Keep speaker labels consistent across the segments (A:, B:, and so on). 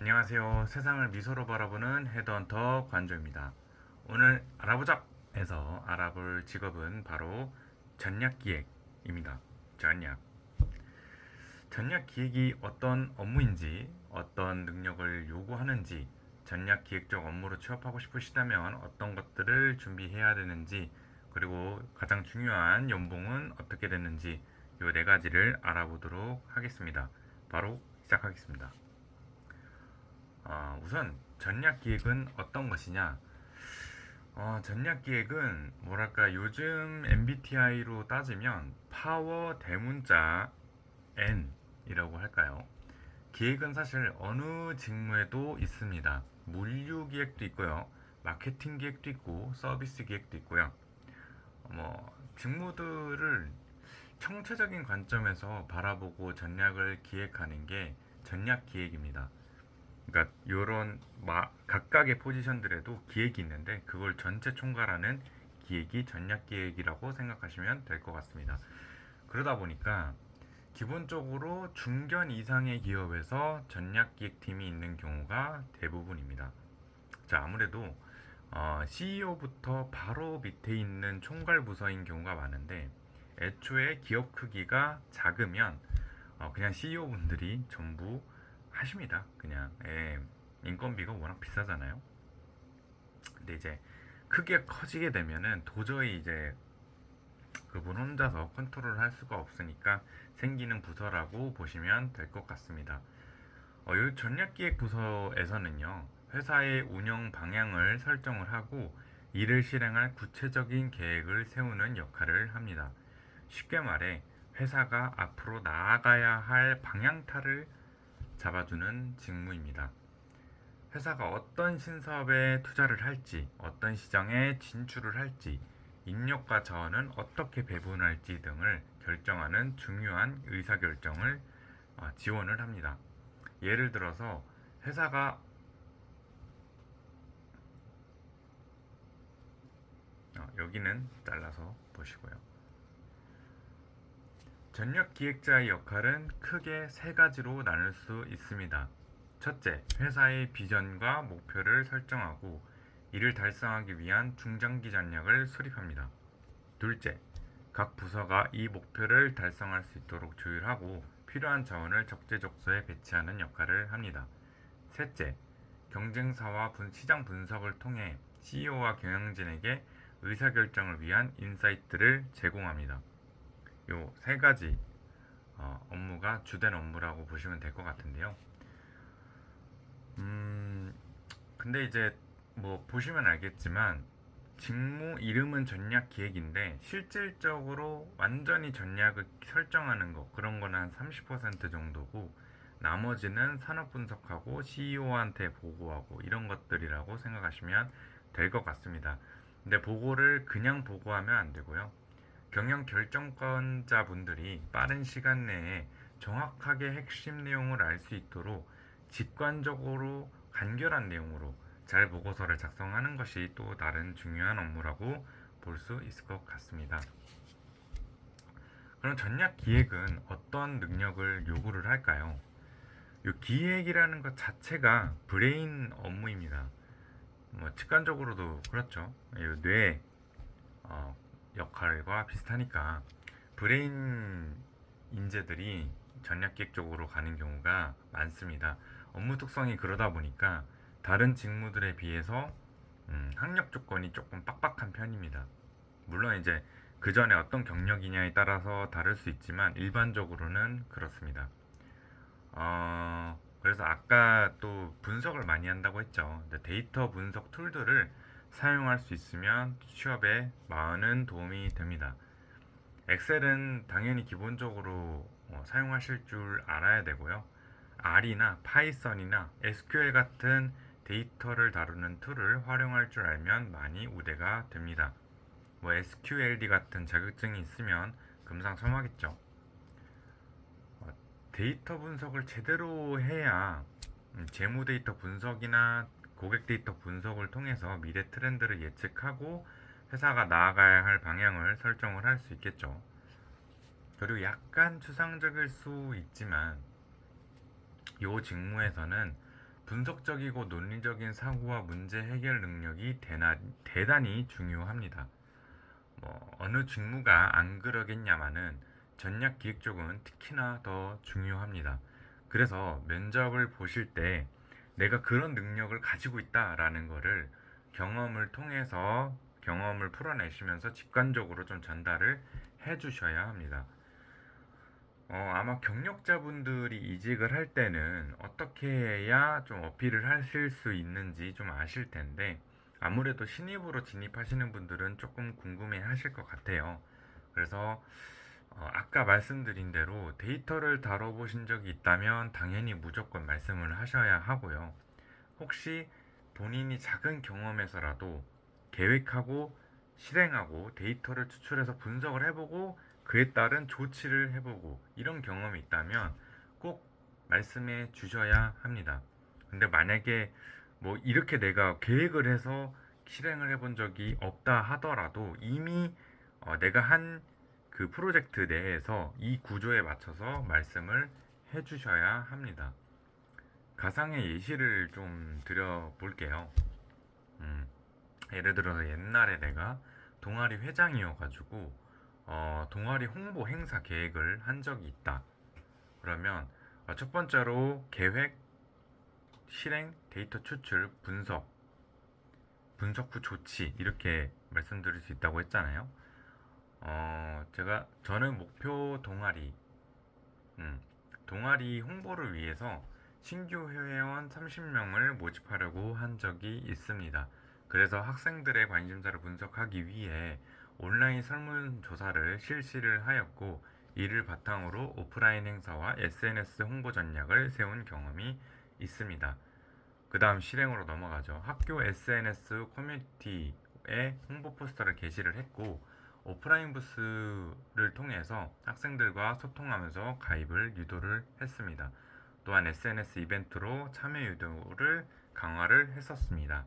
A: 안녕하세요. 세상을 미소로 바라보는 헤드헌터 관조입니다. 오늘 알아보자에서 알아볼 직업은 바로 전략기획입니다. 전략. 전략기획이 어떤 업무인지, 어떤 능력을 요구하는지, 전략기획적 업무로 취업하고 싶으시다면 어떤 것들을 준비해야 되는지, 그리고 가장 중요한 연봉은 어떻게 되는지 이 네 가지를 알아보도록 하겠습니다. 바로 시작하겠습니다. 우선 전략 기획은 어떤 것이냐? 전략 기획은 뭐랄까 요즘 MBTI로 따지면 파워 대문자 N이라고 할까요? 기획은 사실 어느 직무에도 있습니다. 물류 기획도 있고요, 마케팅 기획도 있고, 서비스 기획도 있고요. 직무들을 청체적인 관점에서 바라보고 전략을 기획하는 게 전략 기획입니다. 그러니까 요런 각각의 포지션들에도 기획이 있는데 그걸 전체 총괄하는 기획이 전략 기획이라고 생각하시면 될 것 같습니다. 그러다 보니까 기본적으로 중견 이상의 기업에서 전략 기획팀이 있는 경우가 대부분입니다. 자, 아무래도 CEO부터 바로 밑에 있는 총괄 부서인 경우가 많은데, 애초에 기업 크기가 작으면 그냥 CEO 분들이 전부 하십니다. 그냥 인건비가 워낙 비싸잖아요. 근데 이제 크게 커지게 되면은 도저히 이제 그분 혼자서 컨트롤 할 수가 없으니까 생기는 부서라고 보시면 될 것 같습니다. 이 전략기획 부서에서는요, 회사의 운영 방향을 설정을 하고 이를 실행할 구체적인 계획을 세우는 역할을 합니다. 쉽게 말해 회사가 앞으로 나아가야 할 방향타를 잡아주는 직무입니다. 회사가 어떤 신사업에 투자를 할지, 어떤 시장에 진출을 할지, 인력과 자원은 어떻게 배분할지 등을 결정하는 중요한 의사결정을 지원을 합니다. 예를 들어서 회사가 여기는 잘라서 보시고요. 전략 기획자의 역할은 크게 세 가지로 나눌 수 있습니다. 첫째, 회사의 비전과 목표를 설정하고 이를 달성하기 위한 중장기 전략을 수립합니다. 둘째, 각 부서가 이 목표를 달성할 수 있도록 조율하고 필요한 자원을 적재적소에 배치하는 역할을 합니다. 셋째, 경쟁사와 시장 분석을 통해 CEO와 경영진에게 의사결정을 위한 인사이트를 제공합니다. 요 세 가지 업무가 주된 업무라고 보시면 될 것 같은데요. 근데 이제 뭐 보시면 알겠지만 직무 이름은 전략 기획인데 실질적으로 완전히 전략을 설정하는 거 그런 거는 한 30% 정도고, 나머지는 산업 분석하고 CEO한테 보고하고 이런 것들이라고 생각하시면 될 것 같습니다. 근데 보고를 그냥 보고하면 안 되고요. 경영 결정권자 분들이 빠른 시간 내에 정확하게 핵심 내용을 알 수 있도록 직관적으로 간결한 내용으로 잘 보고서를 작성하는 것이 또 다른 중요한 업무라고 볼 수 있을 것 같습니다. 그럼 전략 기획은 어떤 능력을 요구를 할까요? 이 기획이라는 것 자체가 브레인 업무입니다. 직관적으로도 그렇죠. 뇌 역할과 비슷하니까 브레인 인재들이 전략기획 쪽으로 가는 경우가 많습니다. 업무 특성이 그러다 보니까 다른 직무들에 비해서 학력 조건이 조금 빡빡한 편입니다. 물론 이제 그 전에 어떤 경력이냐에 따라서 다를 수 있지만 일반적으로는 그렇습니다. 그래서 아까 또 분석을 많이 한다고 했죠. 데이터 분석 툴들을 사용할 수 있으면 취업에 많은 도움이 됩니다. 엑셀은 당연히 기본적으로 사용하실 줄 알아야 되고요. R이나 파이썬이나 SQL 같은 데이터를 다루는 툴을 활용할 줄 알면 많이 우대가 됩니다. SQLD 같은 자격증이 있으면 금상첨화겠죠. 데이터 분석을 제대로 해야 재무 데이터 분석이나 고객 데이터 분석을 통해서 미래 트렌드를 예측하고 회사가 나아가야 할 방향을 설정을 할 수 있겠죠. 그리고 약간 추상적일 수 있지만 이 직무에서는 분석적이고 논리적인 사고와 문제 해결 능력이 대단히 중요합니다. 어느 직무가 안 그러겠냐마는 전략 기획 쪽은 특히나 더 중요합니다. 그래서 면접을 보실 때 내가 그런 능력을 가지고 있다라는 거를 경험을 통해서 경험을 풀어내시면서 직관적으로 좀 전달을 해 주셔야 합니다. 아마 경력자분들이 이직을 할 때는 어떻게 해야 좀 어필을 하실 수 있는지 좀 아실 텐데, 아무래도 신입으로 진입하시는 분들은 조금 궁금해 하실 것 같아요. 그래서 아까 말씀드린 대로 데이터를 다뤄보신 적이 있다면 당연히 무조건 말씀을 하셔야 하고요. 혹시 본인이 작은 경험에서라도 계획하고 실행하고 데이터를 추출해서 분석을 해보고 그에 따른 조치를 해보고 이런 경험이 있다면 꼭 말씀해 주셔야 합니다. 근데 만약에 뭐 이렇게 내가 계획을 해서 실행을 해본 적이 없다 하더라도 이미 내가 한 그 프로젝트 내에서 이 구조에 맞춰서 말씀을 해 주셔야 합니다. 가상의 예시를 좀 드려볼게요. 음, 예를 들어서 옛날에 내가 동아리 회장이어가지고 동아리 홍보 행사 계획을 한 적이 있다. 그러면 첫 번째로 계획, 실행, 데이터 추출, 분석 후 조치 이렇게 말씀드릴 수 있다고 했잖아요. 저는 목표 음, 동아리 홍보를 위해서 신규 회원 30명을 모집하려고 한 적이 있습니다. 그래서 학생들의 관심사를 분석하기 위해 온라인 설문조사를 실시를 하였고, 이를 바탕으로 오프라인 행사와 SNS 홍보 전략을 세운 경험이 있습니다. 그 다음 실행으로 넘어가죠. 학교 SNS 커뮤니티에 홍보 포스터를 게시를 했고, 오프라인 부스를 통해서 학생들과 소통하면서 가입을 유도를 했습니다. 또한 SNS 이벤트로 참여 유도를 강화를 했었습니다.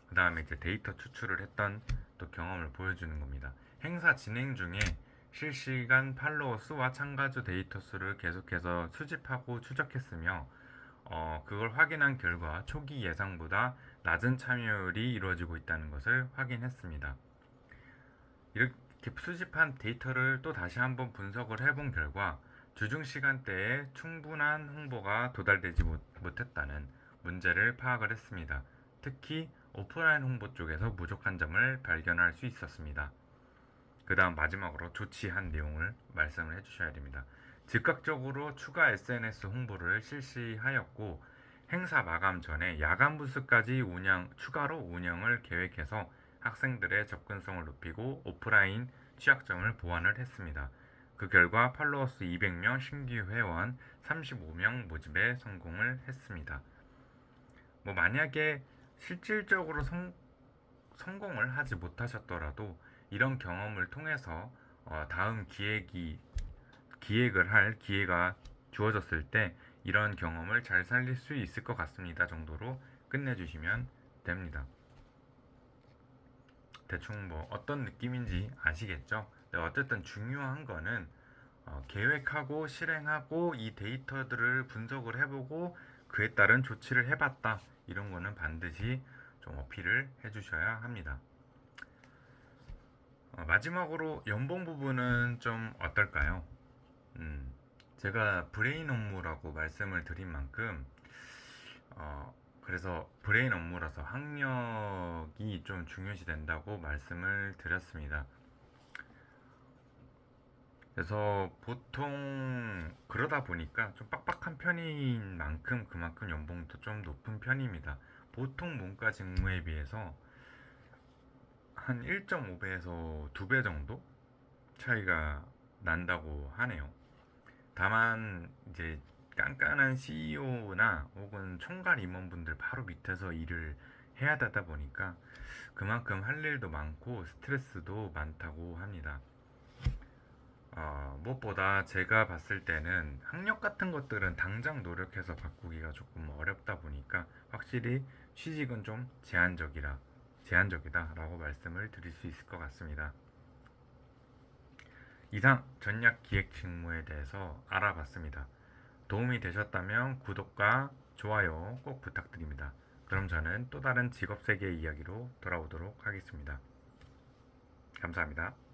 A: 그 다음에 이제 데이터 추출을 했던 또 경험을 보여주는 겁니다. 행사 진행 중에 실시간 팔로워 수와 참가자 데이터 수를 계속해서 수집하고 추적했으며, 그걸 확인한 결과 초기 예상보다 낮은 참여율이 이루어지고 있다는 것을 확인했습니다. 이렇게 수집한 데이터를 또 다시 한번 분석을 해본 결과 주중 시간대에 충분한 홍보가 도달되지 못했다는 문제를 파악을 했습니다. 특히 오프라인 홍보 쪽에서 부족한 점을 발견할 수 있었습니다. 그 다음 마지막으로 조치한 내용을 말씀을 해주셔야 됩니다. 즉각적으로 추가 SNS 홍보를 실시하였고, 행사 마감 전에 야간 부스까지 추가로 운영을 계획해서 학생들의 접근성을 높이고 오프라인 취약점을 보완을 했습니다. 그 결과 팔로워 수 200명, 신규 회원 35명 모집에 성공을 했습니다. 만약에 실질적으로 성공을 하지 못하셨더라도 이런 경험을 통해서 다음 기획을 할 기회가 주어졌을 때 이런 경험을 잘 살릴 수 있을 것 같습니다 정도로 끝내주시면 됩니다. 대충 어떤 느낌인지 아시겠죠? 네, 어쨌든 중요한 거는 계획하고 실행하고 이 데이터들을 분석을 해보고 그에 따른 조치를 해봤다, 이런 거는 반드시 좀 어필을 해주셔야 합니다. 마지막으로 연봉 부분은 좀 어떨까요? 음, 제가 브레인 업무라고 말씀을 드린 만큼 그래서 브레인 업무라서 학력이 좀 중요시 된다고 말씀을 드렸습니다. 그래서 보통 그러다 보니까 좀 빡빡한 편인 만큼 그만큼 연봉도 좀 높은 편입니다. 보통 문과 직무에 비해서 한 1.5배에서 2배 정도 차이가 난다고 하네요. 다만 이제 깐깐한 CEO나 혹은 총괄 임원분들 바로 밑에서 일을 해야 되다 보니까 그만큼 할 일도 많고 스트레스도 많다고 합니다. 무엇보다 제가 봤을 때는 학력 같은 것들은 당장 노력해서 바꾸기가 조금 어렵다 보니까 확실히 취직은 좀 제한적이다라고 말씀을 드릴 수 있을 것 같습니다. 이상 전략 기획 직무에 대해서 알아봤습니다. 도움이 되셨다면 구독과 좋아요 꼭 부탁드립니다. 그럼 저는 또 다른 직업 세계 이야기로 돌아오도록 하겠습니다. 감사합니다.